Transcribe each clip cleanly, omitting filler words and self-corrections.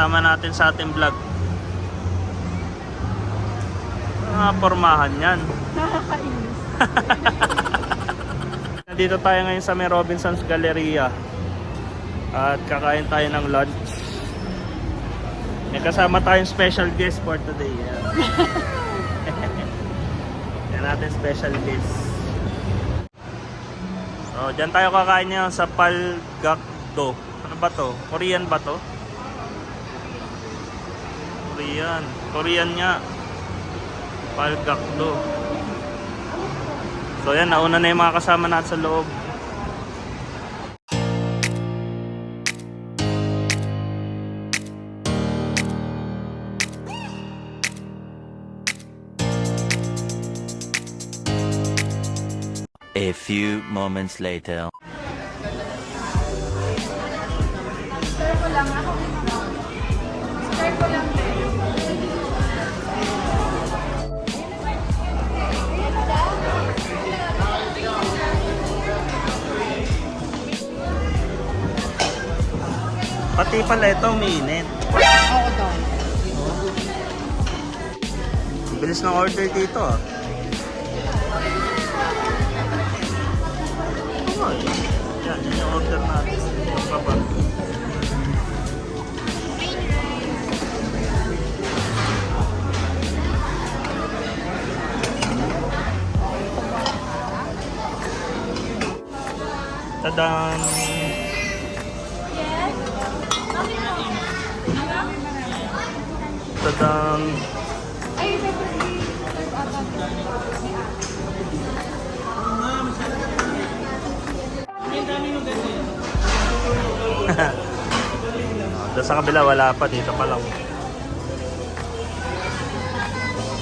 kasama natin sa ating vlog. Mga pormahan yan. Nakakainis. Nandito tayo ngayon sa may Robinson's Galleria. At kakain tayo ng lunch. May kasama tayong special guest for today. Yan natin special guest. So, dyan tayo kakain ngayon sa Palgakdo. Ano ba to? Korean ba to? Korean. Korean nga. Palgakdo. So yan, nauna na yung mga kasama natin sa loob. A few moments later. Stir ko lang ako. Stir ko lang din. Pati pala ito, umiinit. Oo daw. Bilis ng order dito ah. Yan, yun yung order natin. Ito pa ba? Tadaan! Tadaan! Ay, may pwede. Serve ata. Doon sa kabila wala pa, dito pa lang.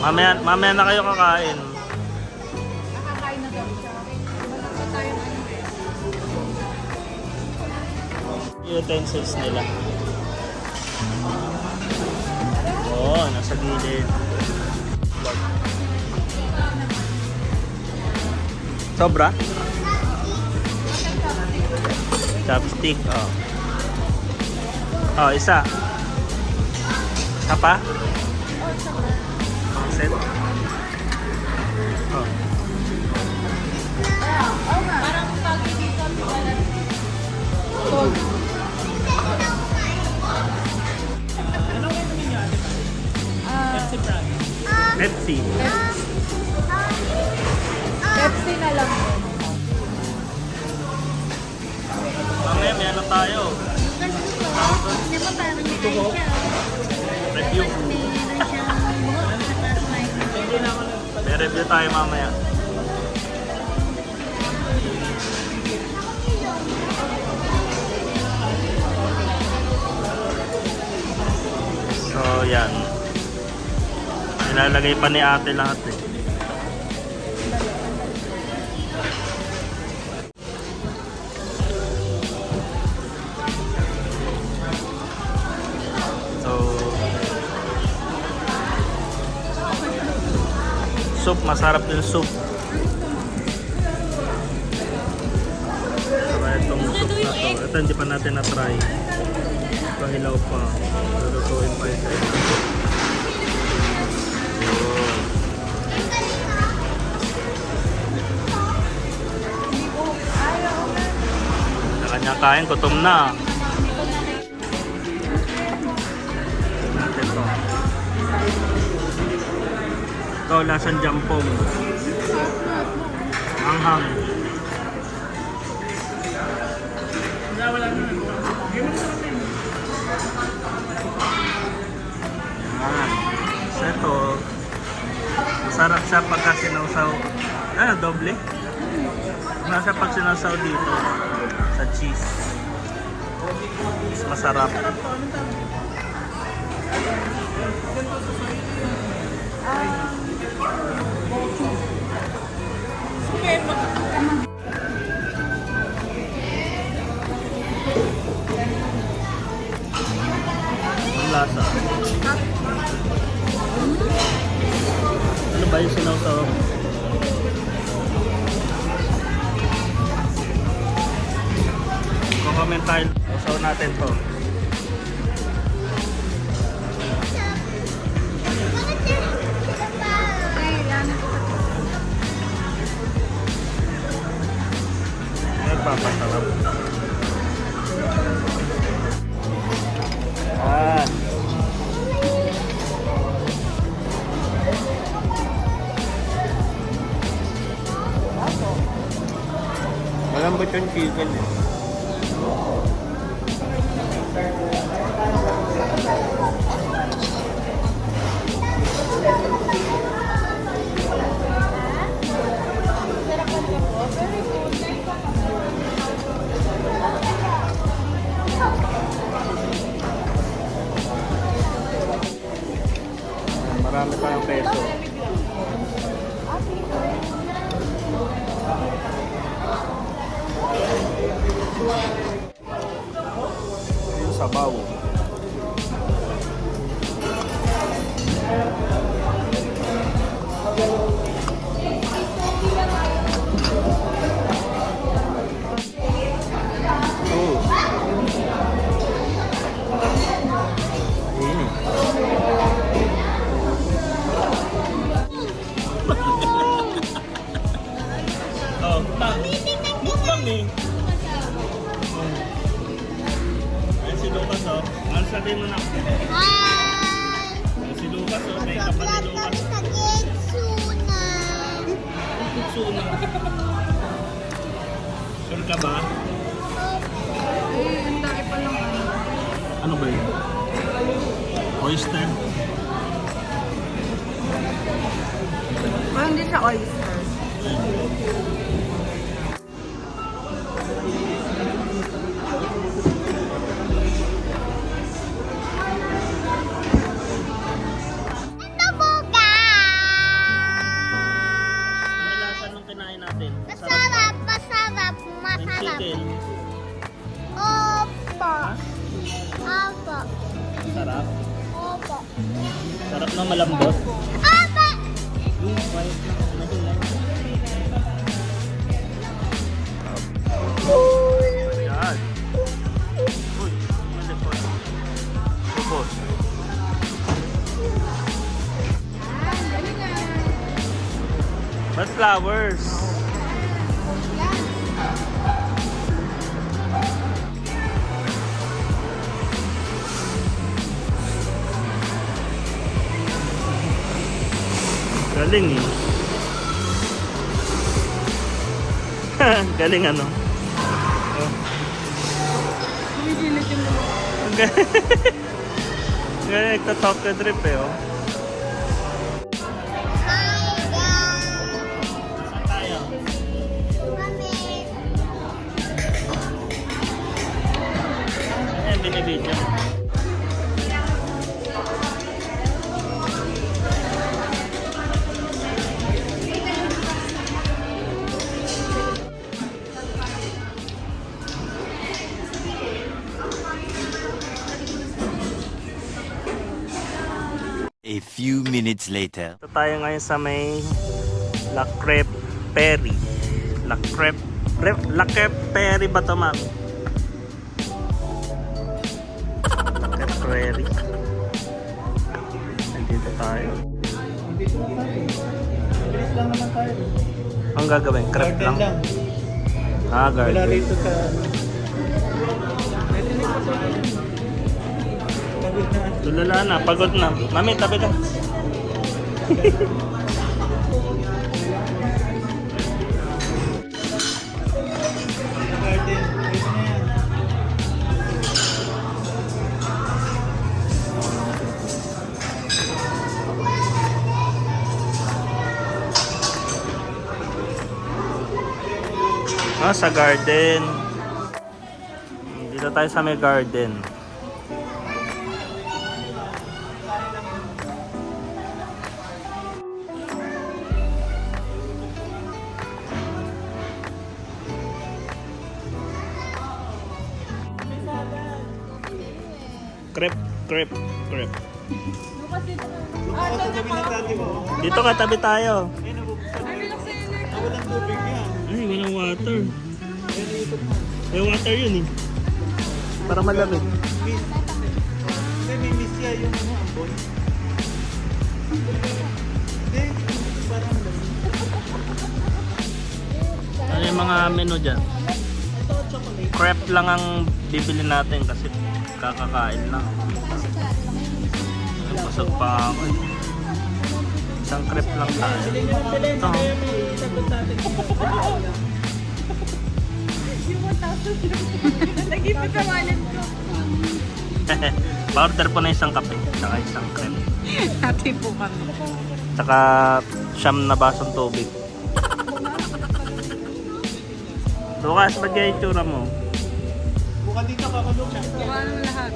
Mamaya na kayo kakain. Nakakain na daw siya. Wala pa tayo na Yung utensils nila. Oo, nasa gilid. Sobra? Chopstick, oh. Oh, isa. Isa pa? Set. Oh. Parang pagi dito. Pepsi. Pepsi na lang. Mamaya, may ano tayo. Review. May review tayo mamaya. So, yan. Nilalagay pa ni ate lahat eh. Soup, masarap yung soup. Saka itong soup na to. Ito hindi pa natin na-try. Ito hilaw pa. Lulutuin pa ito. Kanya kain, gutom na. Natin to. Ito, lasang jampong. Anghang. Yan. So ito, masarap siya pagka sinawsaw. Ano, doble? Masarap pag sinawsaw dito sa cheese. Mas masarap. Ang lasa. Ano ba yung sinawsaw? Comment tayo. Sausaw natin to. malambot yung chicken eh. Marami tayong peso. Yung sabaw. Si Lucas oh. Ano sabihin mo na? Hi! Si Lucas oh. May kapatid Vlog Lucas. kami sa Getsuna. Kutsuna. Sure ka ba? Ang dami pa lang. Ano ba yun? Oyster? Parang hindi siya oyster. Ano lasa nung kinain natin? Masarap, masarap, May masarap. chicken. Opo. Opo. Sarap. Opo. Sarap na malambot. Opo. Yung quiet lang. Ayan. Uy, malipot. Subos. Ba't flowers? Galing eh. Galing ano? Oh. Galing nagta-Tokyo Drift eh oh. Saan tayo? Ayan, binibidyo. A few minutes later. Ito tayo ngayon sa may La Crêpe Perry. La Crêpe Perry ba ito, ma'am? La Crêpe Perry. Nandito tayo. Bilis lang naman tayo. Ang gagawin? Crepe Garden lang? lang. Ah, Wala garden. rito sa... Narinig ko sa... Pagod na. Tulala na, pagod na. Mami, tabi ka. Garden. Ayos na yan. Ah, sa garden. Dito tayo sa may garden. Crepe. Ako sa gabi ng tati mo. Dito ka, tabi tayo. Ay, nabubuksan na yun. Walang tubig yan. Ay, walang water. Ay, naikot mo. May water yun eh. Para malamig. Miss. Hindi, may miss yan yung ano, ambon. Hindi, parang lang. Ano yung mga menu dyan? Crepe lang ang bibili natin kasi kakakain lang. Ay, busog pa ako eh. Isang crepe lang tayo. Ito. Nag-ipit sa wallet ko. Pa-order po na isang kape, tsaka isang crepe. Happy po kami. Tsaka siyam na basong tubig. Lucas, ba't kaya yung tsura mo? Buka dito kakulong. Buka naman lahat.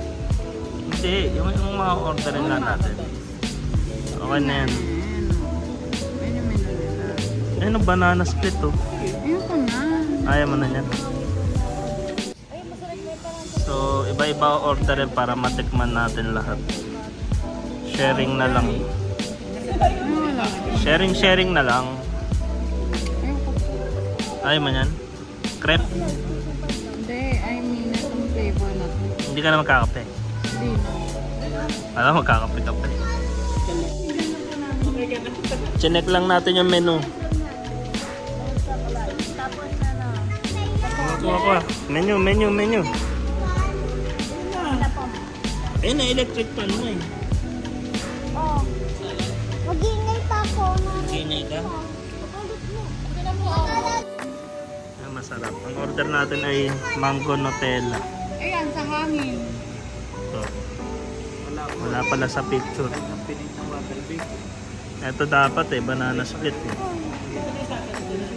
Hindi, yung mga orderin nga natin. Okay na yan. Menu nila. Ayun, banana split oh. Ayoko na. Ayaw mo na yan. So, iba-iba orderin para matikman natin lahat. Sharing na lang. Sharing na lang. Ayaw mo yan? Crepe? Hindi, I mean, itong flavor na to. Hindi ka na magkakape. Hindi na. Alam, magkakape-kape. Chinek lang natin yung menu. Kuha. Menu. Ayun na, electric pan mo eh. Oh. Mag-iingay pa ako. Kinay ka? Ah, masarap. Ang order natin ay mango Nutella. Ayan, sa hangin. So, wala pala sa picture. Pinig ng water big. Ito dapat eh, banana split eh.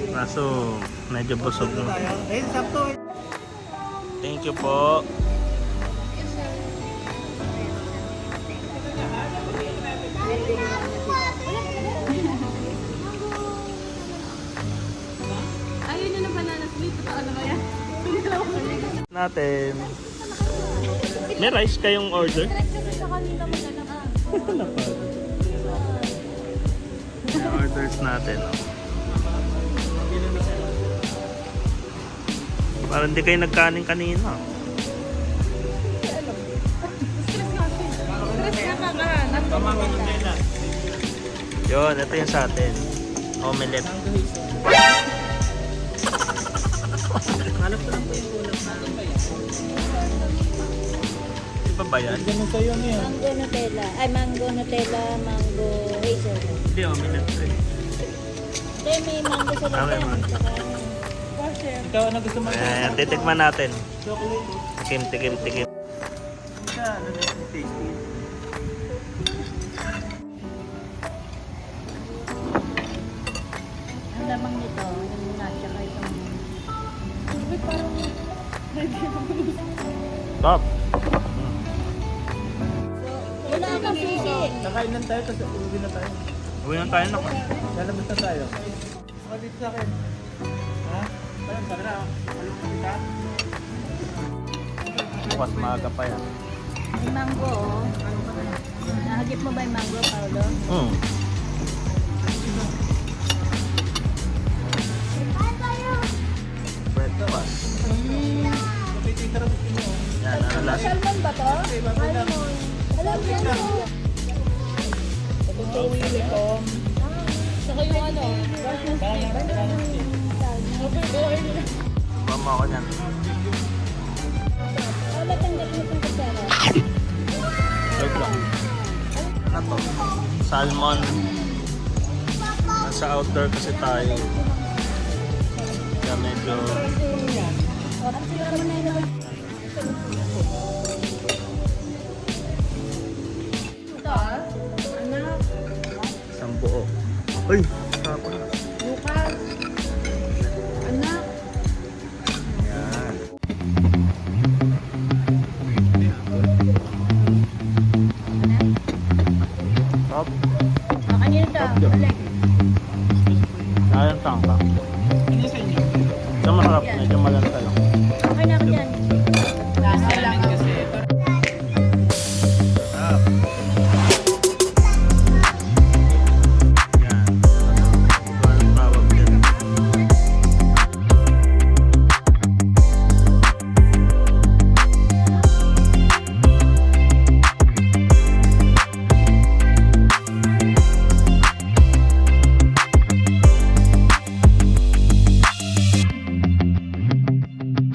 Kaso, medyo busog no. Ayun, sakto. Thank you po. Ayun yun ang banana split. Totoo na ba yan? Natin. May rice kayong order? Sa kanila maganda ka. Yung orders natin. Oh. Parang hindi kayo nagkanin kanina. Nakakahanap. Yun, ito yung sa atin. Omelette. Hanap ko lang po yung ulam natin ba yan? Iba ba yan? Ganun sa'yo niya. Mango Nutella. Ay, mango Nutella, mango hazelnut. Hindi, omelette eh. Hindi, may mango sa Okay, loob. man. Saka Ikaw, ano gusto mo? Ayan, titikman natin. Chocolate. Tikim. Siya, ano na yung tasty. ang lamang nito, yung nut, saka itong... Top. Wala kang susi. Nakain lang tayo, tapos uwi na tayo. Uwi na tayo na. Lalabas na tayo. Saka dito sa akin. Ha? Parang sa na. Malungkot kita. Bukas maaga pa yan. May mango, oh. Nahagip mo ba yung mango, Paolo? Breakfast. Yan, ano last? Salmon ba to? Salmon. Alam mo yan. Itong uniform. Saka yung ano, Mama ako niyan. Paolo, tanggap mo itong kutsara. Wait lang. Ano to? Salmon. Nasa outdoor kasi tayo. Kaya medyo... Isang buo. Uy! Sapa. Lucas. Anak. Yan. Top. Kanina to. Ayun, tangka.